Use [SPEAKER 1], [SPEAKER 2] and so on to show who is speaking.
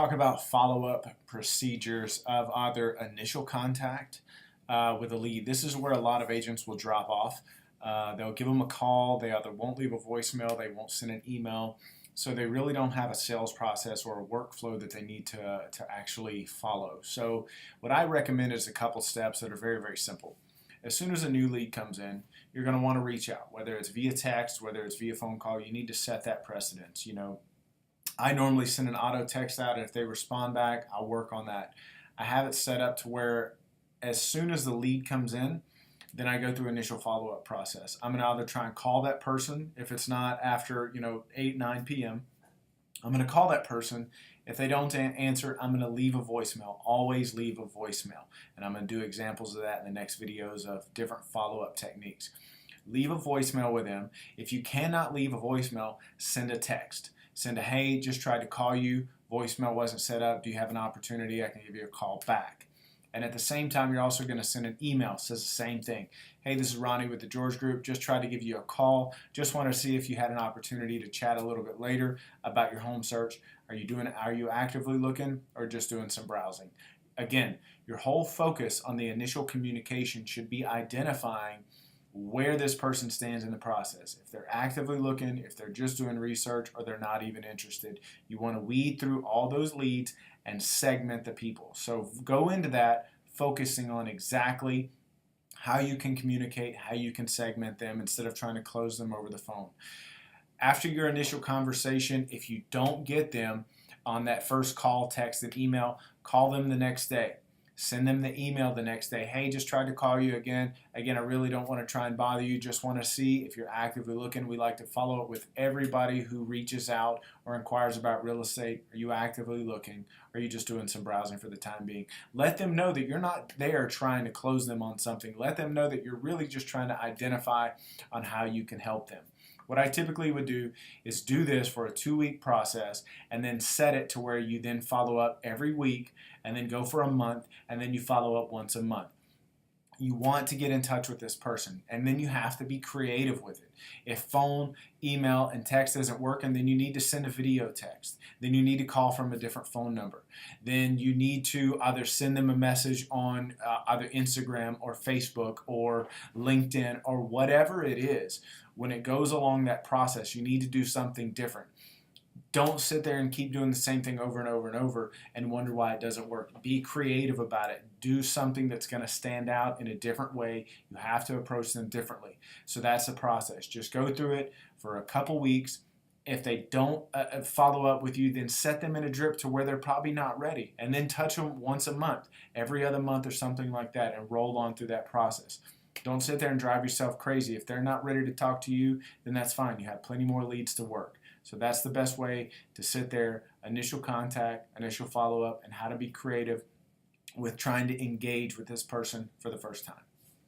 [SPEAKER 1] Talk about follow-up procedures of either initial contact with a lead. This is where a lot of agents will drop off. They'll give them a call. They either won't leave a voicemail, they won't send an email. So they really don't have a sales process or a workflow that they need to actually follow. So what I recommend is a couple steps that are very, very simple. As soon as a new lead comes in, you're going to want to reach out, whether it's via text, whether it's via phone call. You need to set that precedence. I normally send an auto text out, and if they respond back, I'll work on that. I have it set up to where as soon as the lead comes in, then I go through initial follow-up process. I'm going to either try and call that person if it's not after 8, 9 p.m. I'm going to call that person. If they don't answer, I'm going to leave a voicemail. Always leave a voicemail. And I'm going to do examples of that in the next videos of different follow-up techniques. Leave a voicemail with them. If you cannot leave a voicemail, send a text. Send a, hey, just tried to call you. Voicemail wasn't set up. Do you have an opportunity? I can give you a call back. And at the same time, you're also going to send an email. It says the same thing. Hey, this is Ronnie with the George Group. Just tried to give you a call. Just want to see if you had an opportunity to chat a little bit later about your home search. Are you actively looking or just doing some browsing? Again, your whole focus on the initial communication should be identifying where this person stands in the process. If they're actively looking, if they're just doing research, or they're not even interested. You want to weed through all those leads and segment the people. So go into that focusing on exactly how you can communicate, how you can segment them instead of trying to close them over the phone. After your initial conversation, if you don't get them on that first call, text, and email, call them the next day. Send them the email the next day. Hey, just tried to call you again. Again, I really don't want to try and bother you. Just want to see if you're actively looking. We like to follow up with everybody who reaches out or inquires about real estate. Are you actively looking? Or are you just doing some browsing for the time being? Let them know that you're not there trying to close them on something. Let them know that you're really just trying to identify on how you can help them. What I typically would do is do this for a 2-week process and then set it to where you then follow up every week and then go for a month and then you follow up once a month. You want to get in touch with this person, and then you have to be creative with it. If phone, email, and text isn't working, then you need to send a video text. Then you need to call from a different phone number. Then you need to either send them a message on either Instagram or Facebook or LinkedIn or whatever it is. When it goes along that process, you need to do something different. Don't sit there and keep doing the same thing over and over and over and wonder why it doesn't work. Be creative about it. Do something that's going to stand out in a different way. You have to approach them differently. So that's the process. Just go through it for a couple weeks. If they don't follow up with you, then set them in a drip to where they're probably not ready. And then touch them once a month, every other month or something like that, and roll on through that process. Don't sit there and drive yourself crazy. If they're not ready to talk to you, then that's fine. You have plenty more leads to work. So that's the best way to sit there, initial contact, initial follow-up, and how to be creative with trying to engage with this person for the first time.